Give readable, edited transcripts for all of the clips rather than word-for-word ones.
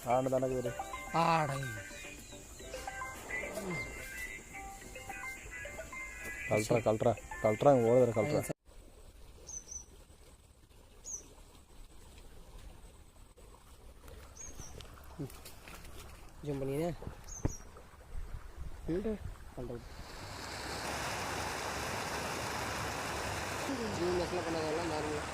ஆடு தானே பேர் ஆடை கல்ட்ரா இங்கே ஓடுற கல்ட்ரா ஜூம் பண்ணினே பண்ணுறது ஜூம் நெட்டில் பண்ணதெல்லாம் நார்மலாக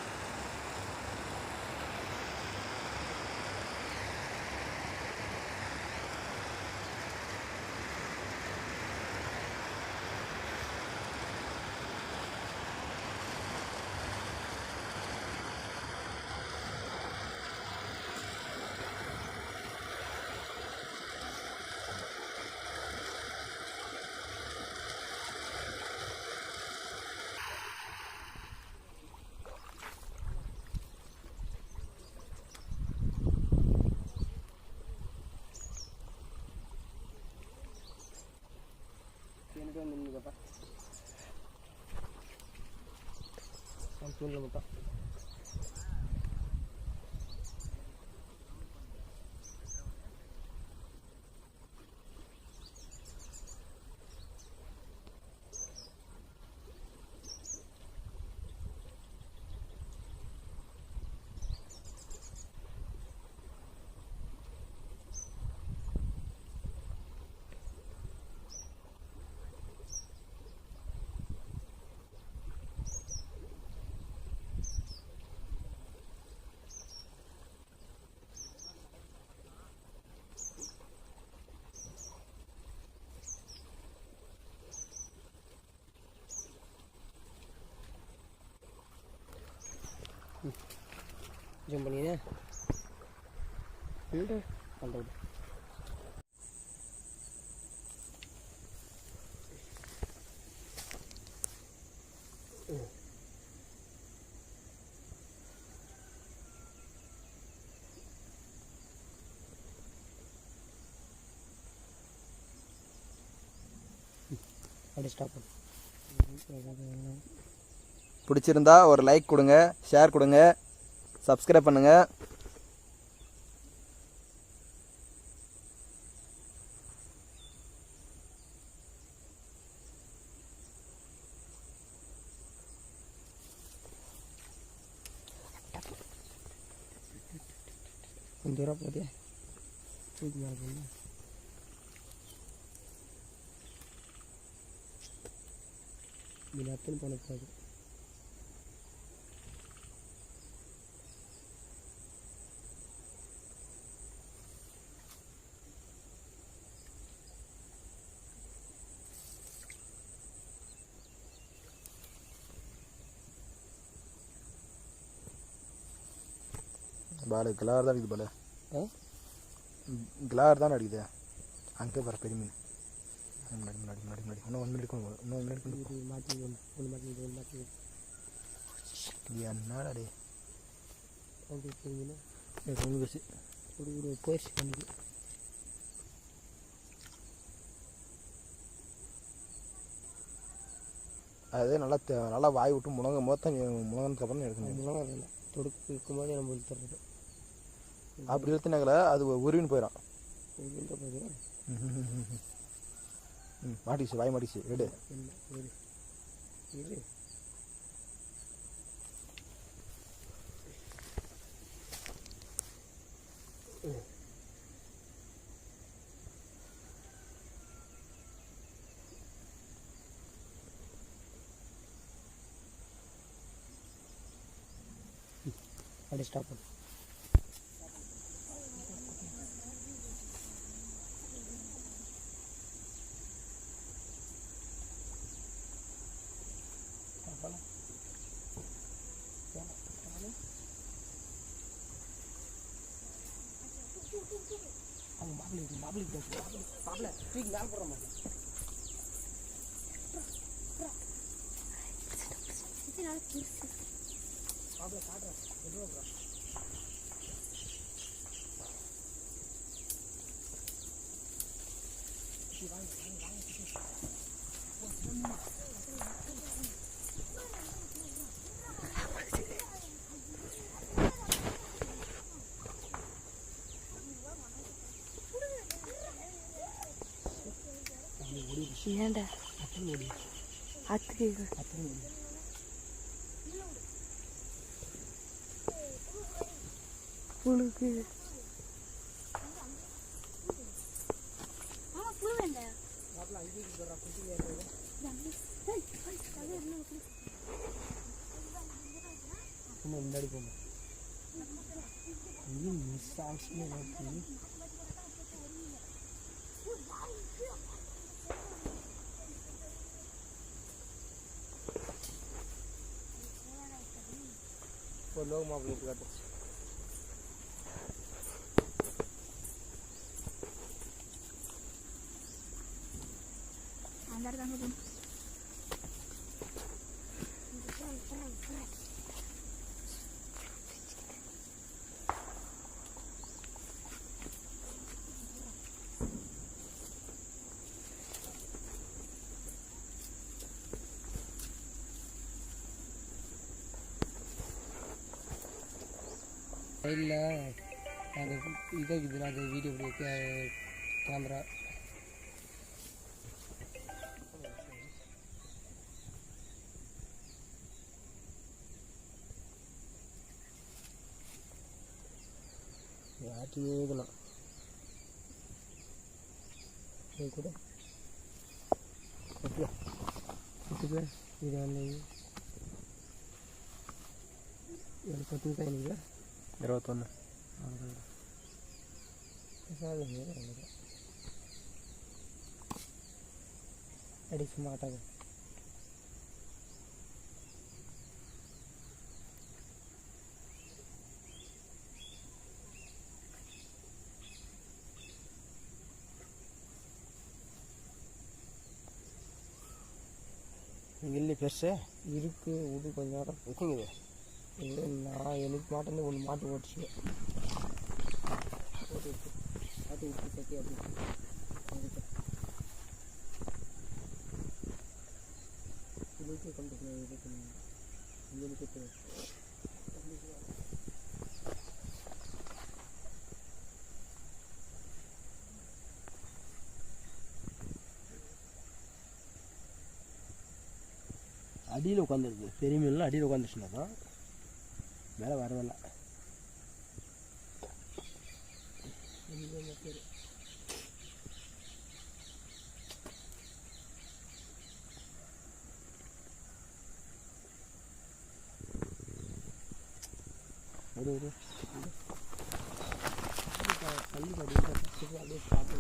எனக்கு வந்து நின்றுக்கப்பா தூண்டில் மட்டும் ஜூம் பண்ணினே பண்ணுறது அப்படி ஸ்டாப் பண்ணு. பிடிச்சிருந்தா ஒரு லைக் கொடுங்க, ஷேர் கொடுங்க, சப்ஸ்கிரைப் பண்ணுங்க. கொஞ்சம் தூரம் போதியா தூக்கி மேலே போங்க. அத்தனை பண்ணக்கூடாது. பாலு கிளார் தான் அடிக்குது. பாலு கிளார் தான் அடிக்குது. அங்கே வர பெரிய மீன் முன்னாடி முன்னாடி முன்னாடி முன்னாடி இன்னும் 1 மினிட் இன்னும் 1 மினிட் மாற்றி என்னடா டே ரொம்ப பெருசு ஒரு போயிடுச்சு பண்ணிக்கு. அது நல்லா வாய் விட்டு முழங்கும் போது தான் முழங்கினதுக்கு அப்புறம் எடுக்கணும். முழங்கம் இல்லை தொடுக்கு இருக்கும்போது நம்ம இழுத்துறது. அப்படி இழுத்துனாங்கள அது உருவின்னு போயிடும். மாட்டிச்சு வாய் மாட்டிச்சு. எடு இரு அப்படி ஸ்டாப் பண்ணு. பாபுல தூக்கி மேலே போடுற மாதிரி பாபுல காட்டுறேன். எதுவும் ஏன்டா அத்துக்கு புழுக்கு முன்னாடி போங்க மிஸ் ஆச்சு ஒரு லோக மாப்பிள்ளை காட்டு அந்த இடத்துல சைடில் அந்த இதை இருக்குதுல அது வீடியோ கேமரா ஆட்டி வேகலாம் கூட இது வந்து பத்து எனக்கு 21 அடிக்க மாட்டாங்க இல்லை பெருசு இருக்கு விடு கொஞ்ச நேரம் இருக்குங்குது. இது நான் எனக்கு மாட்டேன்னு ஒன்று மாட்டு ஓட்டுச்சு ஓட்டு விட்டு மாட்டு விட்டு கட்டி அப்படி இதுக்கு கொண்டு இதுக்கு இங்கே அடியில் உட்காந்துருக்கு. பெரிய மீன்லாம் அடியில் உட்காந்துச்சுன்னா தான் மேலே வரதில்லை. ஒரு பள்ளி படிக்க அப்படியே பார்த்து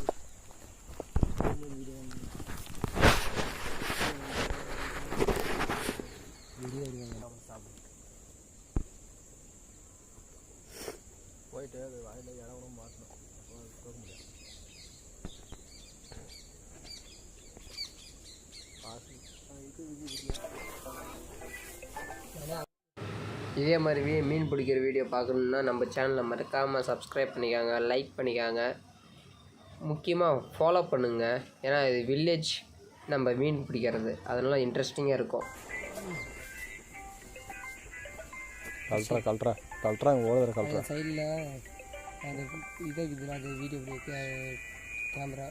வீடியோ எடுவாங்க சாப்பிட்டு போயிட்டு அது வாயில் இடம் கூட மாற்றணும். போக முடியாது. இதே மாதிரி மீன் பிடிக்கிற வீடியோ பார்க்கணுன்னா நம்ம சேனலை மறக்காமல் சப்ஸ்கிரைப் பண்ணிக்காங்க, லைக் பண்ணிக்காங்க, முக்கியமாக ஃபாலோ பண்ணுங்கள். ஏன்னா இது வில்லேஜ் நம்ம மீன் பிடிக்கிறது அதனால இன்ட்ரெஸ்டிங்காக இருக்கும். கல்ட்ரா ஓடுற கல்ட்ரா சைடில் அந்த இதை இருக்குதுல அது வீடியோ கேமரா